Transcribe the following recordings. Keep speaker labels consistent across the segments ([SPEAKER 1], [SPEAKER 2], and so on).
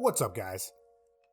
[SPEAKER 1] What's up, guys?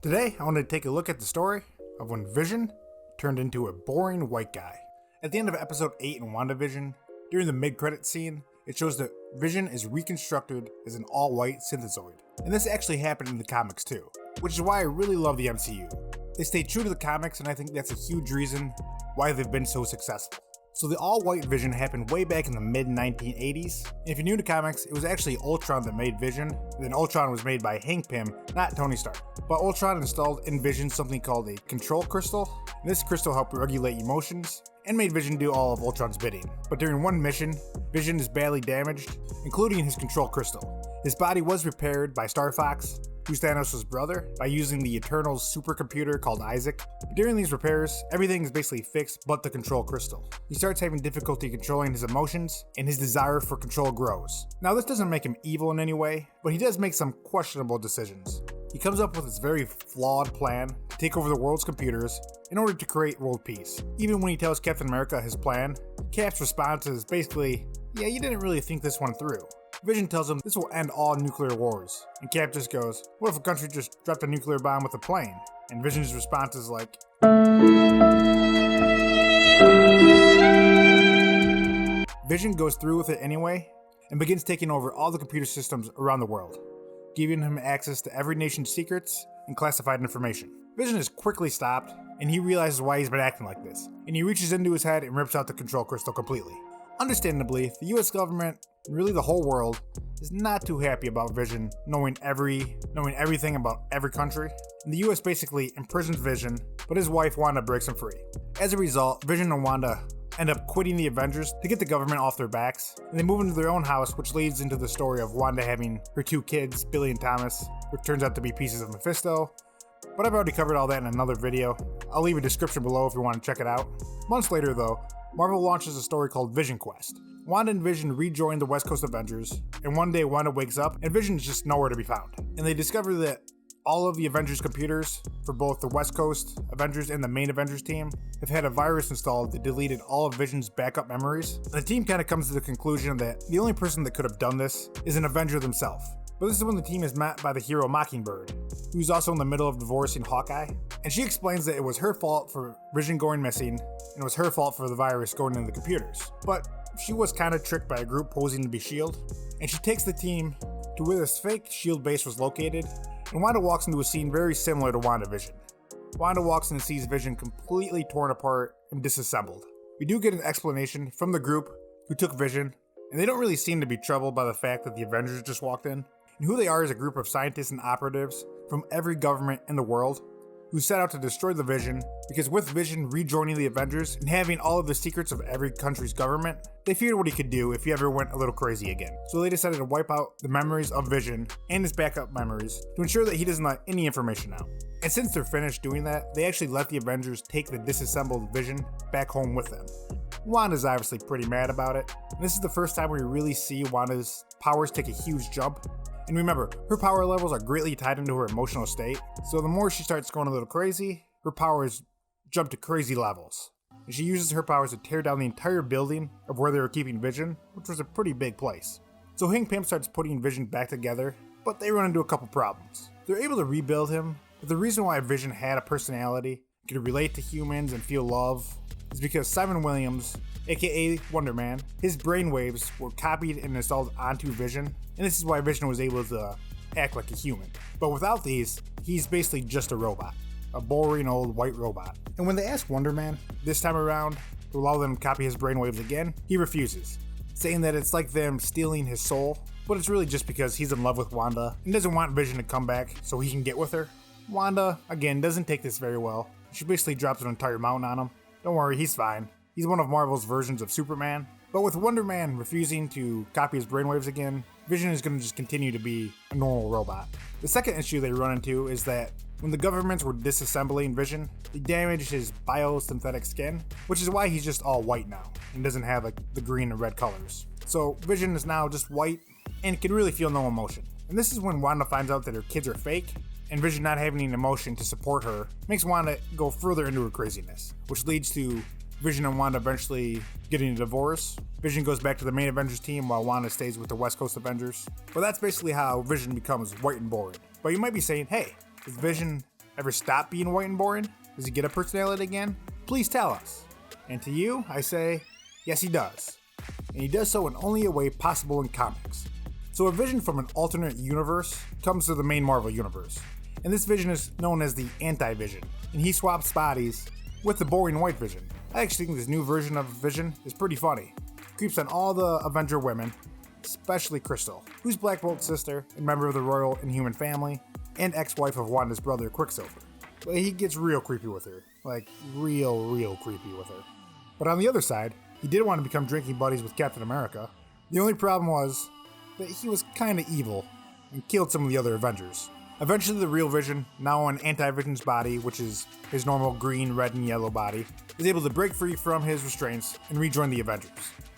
[SPEAKER 1] Today, I want to take a look at the story of when Vision turned into a boring white guy. At the end of episode 8 in WandaVision, during the mid-credit scene, it shows that Vision is reconstructed as an all-white synthezoid. And this actually happened in the comics too, which is why I really love the MCU. They stay true to the comics, and I think that's a huge reason why they've been so successful. So the all-white Vision happened way back in the mid-1980s, and if you're new to comics, it was actually Ultron that made Vision, and then Ultron was made by Hank Pym, not Tony Stark. But Ultron installed in Vision something called a control crystal, and this crystal helped regulate emotions, and made Vision do all of Ultron's bidding. But during one mission, Vision is badly damaged, including his control crystal. His body was repaired by Star Fox, who's Thanos' brother, by using the Eternal's supercomputer called Isaac. But during these repairs, everything is basically fixed but the control crystal. He starts having difficulty controlling his emotions, and his desire for control grows. Now, this doesn't make him evil in any way, but he does make some questionable decisions. He comes up with this very flawed plan to take over the world's computers in order to create world peace. Even when he tells Captain America his plan, Cap's response is basically, "Yeah, you didn't really think this one through." Vision tells him this will end all nuclear wars, and Cap just goes, "What if a country just dropped a nuclear bomb with a plane?" And Vision's response is like, Vision goes through with it anyway, and begins taking over all the computer systems around the world, giving him access to every nation's secrets and classified information. Vision is quickly stopped, and he realizes why he's been acting like this, and he reaches into his head and rips out the control crystal completely. Understandably, the US government, and really the whole world, is not too happy about Vision knowing everything about every country. And the US basically imprisons Vision, but his wife Wanda breaks him free. As a result, Vision and Wanda end up quitting the Avengers to get the government off their backs, and they move into their own house, which leads into the story of Wanda having her two kids, Billy and Thomas, which turns out to be pieces of Mephisto. But I've already covered all that in another video. I'll leave a description below if you want to check it out. Months later though, Marvel launches a story called Vision Quest. Wanda and Vision rejoin the West Coast Avengers, and one day Wanda wakes up and Vision is just nowhere to be found. And they discover that all of the Avengers computers, for both the West Coast Avengers and the main Avengers team, have had a virus installed that deleted all of Vision's backup memories. And the team kind of comes to the conclusion that the only person that could have done this is an Avenger themselves. But this is when the team is met by the hero Mockingbird, who's also in the middle of divorcing Hawkeye, and she explains that it was her fault for Vision going missing, and it was her fault for the virus going into the computers. But she was kind of tricked by a group posing to be S.H.I.E.L.D., and she takes the team to where this fake S.H.I.E.L.D. base was located, and Wanda walks into a scene very similar to WandaVision. Wanda walks in and sees Vision completely torn apart and disassembled. We do get an explanation from the group who took Vision, and they don't really seem to be troubled by the fact that the Avengers just walked in. And who they are is a group of scientists and operatives from every government in the world who set out to destroy the Vision, because with Vision rejoining the Avengers and having all of the secrets of every country's government, they feared what he could do if he ever went a little crazy again. So they decided to wipe out the memories of Vision and his backup memories to ensure that he doesn't let any information out. And since they're finished doing that, they actually let the Avengers take the disassembled Vision back home with them. Wanda's obviously pretty mad about it, and this is the first time we really see Wanda's powers take a huge jump. And remember, her power levels are greatly tied into her emotional state, so the more she starts going a little crazy, her powers jump to crazy levels. And she uses her powers to tear down the entire building of where they were keeping Vision, which was a pretty big place. So Hank Pym starts putting Vision back together, but they run into a couple problems. They're able to rebuild him, but the reason why Vision had a personality, could relate to humans and feel love, is because Simon Williams, aka Wonder Man, his brainwaves were copied and installed onto Vision, and this is why Vision was able to act like a human. But without these, he's basically just a robot, a boring old white robot. And when they ask Wonder Man this time around to allow them to copy his brainwaves again, he refuses, saying that it's like them stealing his soul, but it's really just because he's in love with Wanda and doesn't want Vision to come back so he can get with her. Wanda, again, doesn't take this very well. She basically drops an entire mountain on him. Don't worry, he's fine. He's one of Marvel's versions of Superman. But with Wonder Man refusing to copy his brainwaves again, Vision is going to just continue to be a normal robot. The second issue they run into is that when the governments were disassembling Vision, they damaged his biosynthetic skin, which is why he's just all white now and doesn't have like the green and red colors. So Vision is now just white and can really feel no emotion. And this is when Wanda finds out that her kids are fake, and Vision not having an emotion to support her makes Wanda go further into her craziness, which leads to Vision and Wanda eventually getting a divorce. Vision goes back to the main Avengers team while Wanda stays with the West Coast Avengers. But that's basically how Vision becomes white and boring. But you might be saying, hey, does Vision ever stop being white and boring? Does he get a personality again? Please tell us. And to you, I say, yes he does. And he does so in only a way possible in comics. So a Vision from an alternate universe comes to the main Marvel universe. And this Vision is known as the Anti-Vision. And he swaps bodies with the boring white Vision. I actually think this new version of Vision is pretty funny. Creeps on all the Avenger women, especially Crystal, who's Black Bolt's sister and member of the Royal Inhuman family, and ex-wife of Wanda's brother Quicksilver. But he gets real creepy with her. Like, real creepy with her. But on the other side, he did want to become drinking buddies with Captain America. The only problem was that he was kinda evil and killed some of the other Avengers. Eventually the real Vision, now on Anti-Vision's body, which is his normal green, red, and yellow body, is able to break free from his restraints and rejoin the Avengers.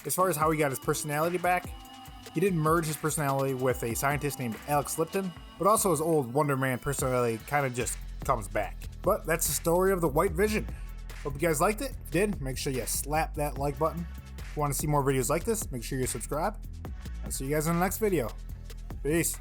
[SPEAKER 1] As far as how he got his personality back, he did merge his personality with a scientist named Alex Lipton, but also his old Wonder Man personality kinda just comes back. But that's the story of the White Vision. Hope you guys liked it. If you did, make sure you slap that like button. If you want to see more videos like this, make sure you subscribe. I'll see you guys in the next video. Peace.